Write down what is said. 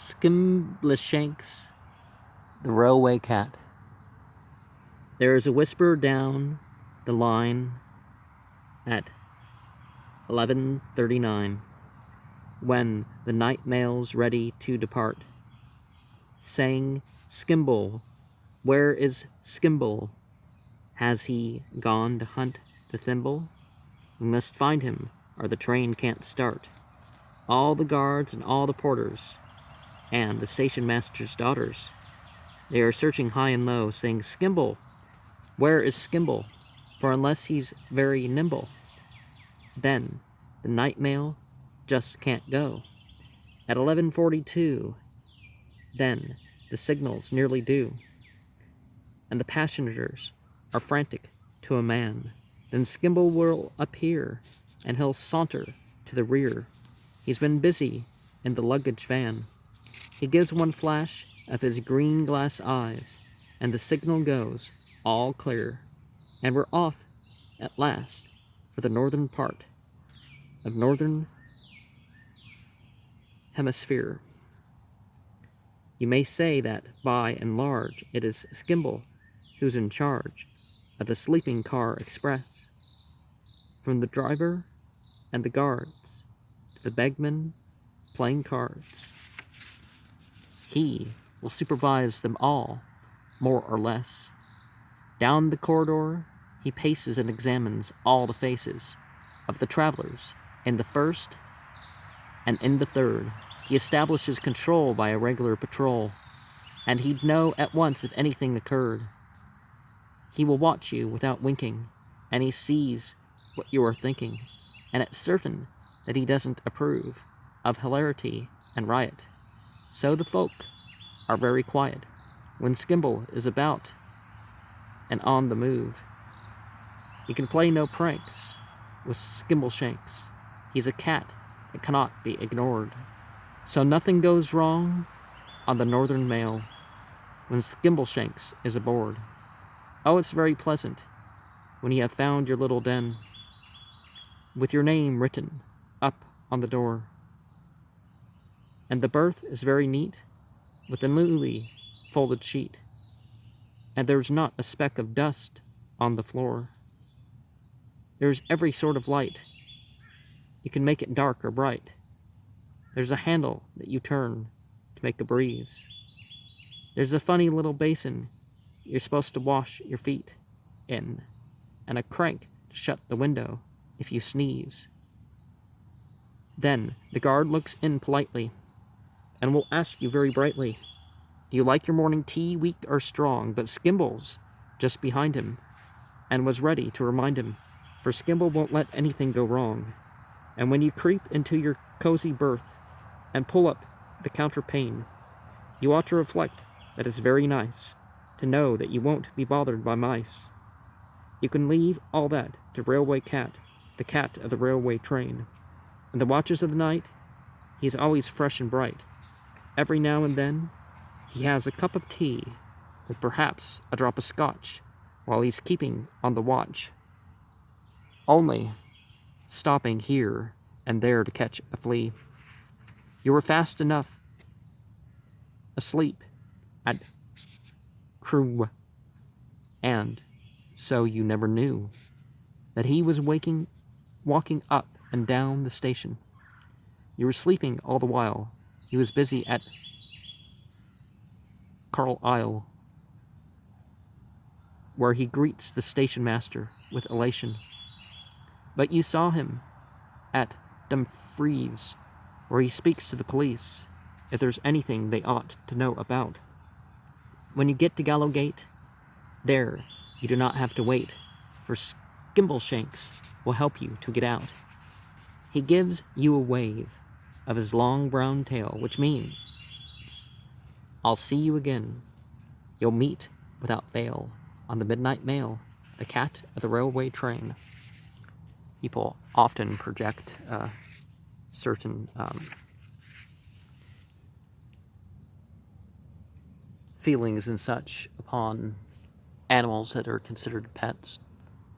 Skimbleshanks, the railway cat. There is a whisper down the line at 11:39, when the night mail's ready to depart, saying, "Skimble, where is Skimble? Has he gone to hunt the thimble? We must find him, or the train can't start." All the guards and all the porters, and the station master's daughters, they are searching high and low, saying, "Skimble, where is Skimble? For unless he's very nimble, then the night mail just can't go." At 11:42, then the signal's nearly due, and the passengers are frantic to a man. Then Skimble will appear, and he'll saunter to the rear. He's been busy in the luggage van. He gives one flash of his green glass eyes, and the signal goes, all clear, and we're off at last for the northern part of northern hemisphere. You may say that, by and large, it is Skimble who's in charge of the sleeping car express. From the driver and the guards to the bagman playing cards, he will supervise them all, more or less. Down the corridor, he paces and examines all the faces of the travelers in the first and in the third. He establishes control by a regular patrol, and he'd know at once if anything occurred. He will watch you without winking, and he sees what you are thinking, and it's certain that he doesn't approve of hilarity and riot. So the folk are very quiet when Skimble is about and on the move. You can play no pranks with Skimbleshanks. He's a cat that cannot be ignored. So nothing goes wrong on the Northern Mail when Skimbleshanks is aboard. Oh, it's very pleasant when you have found your little den, with your name written up on the door. And the berth is very neat, with a newly folded sheet, and there's not a speck of dust on the floor. There's every sort of light. You can make it dark or bright. There's a handle that you turn to make a breeze. There's a funny little basin you're supposed to wash your feet in, and a crank to shut the window if you sneeze. Then the guard looks in politely and will ask you very brightly, "Do you like your morning tea, weak or strong?" But Skimble's just behind him, and was ready to remind him, for Skimble won't let anything go wrong. And when you creep into your cozy berth and pull up the counterpane, you ought to reflect that it's very nice to know that you won't be bothered by mice. You can leave all that to Railway Cat, the cat of the railway train. In the watches of the night, he's always fresh and bright. Every now and then, he has a cup of tea, with perhaps a drop of scotch, while he's keeping on the watch, only stopping here and there to catch a flea. You were fast enough asleep at Crewe, and so you never knew that he was walking up and down the station. You were sleeping all the while he was busy at Carlisle, where he greets the station master with elation. But you saw him at Dumfries, where he speaks to the police if there's anything they ought to know about. When you get to Gallowgate, there you do not have to wait, for Skimbleshanks will help you to get out. He gives you a wave of his long brown tail, which means, "I'll see you again. You'll meet without fail on the midnight mail, the cat of the railway train." People often project certain feelings and such upon animals that are considered pets.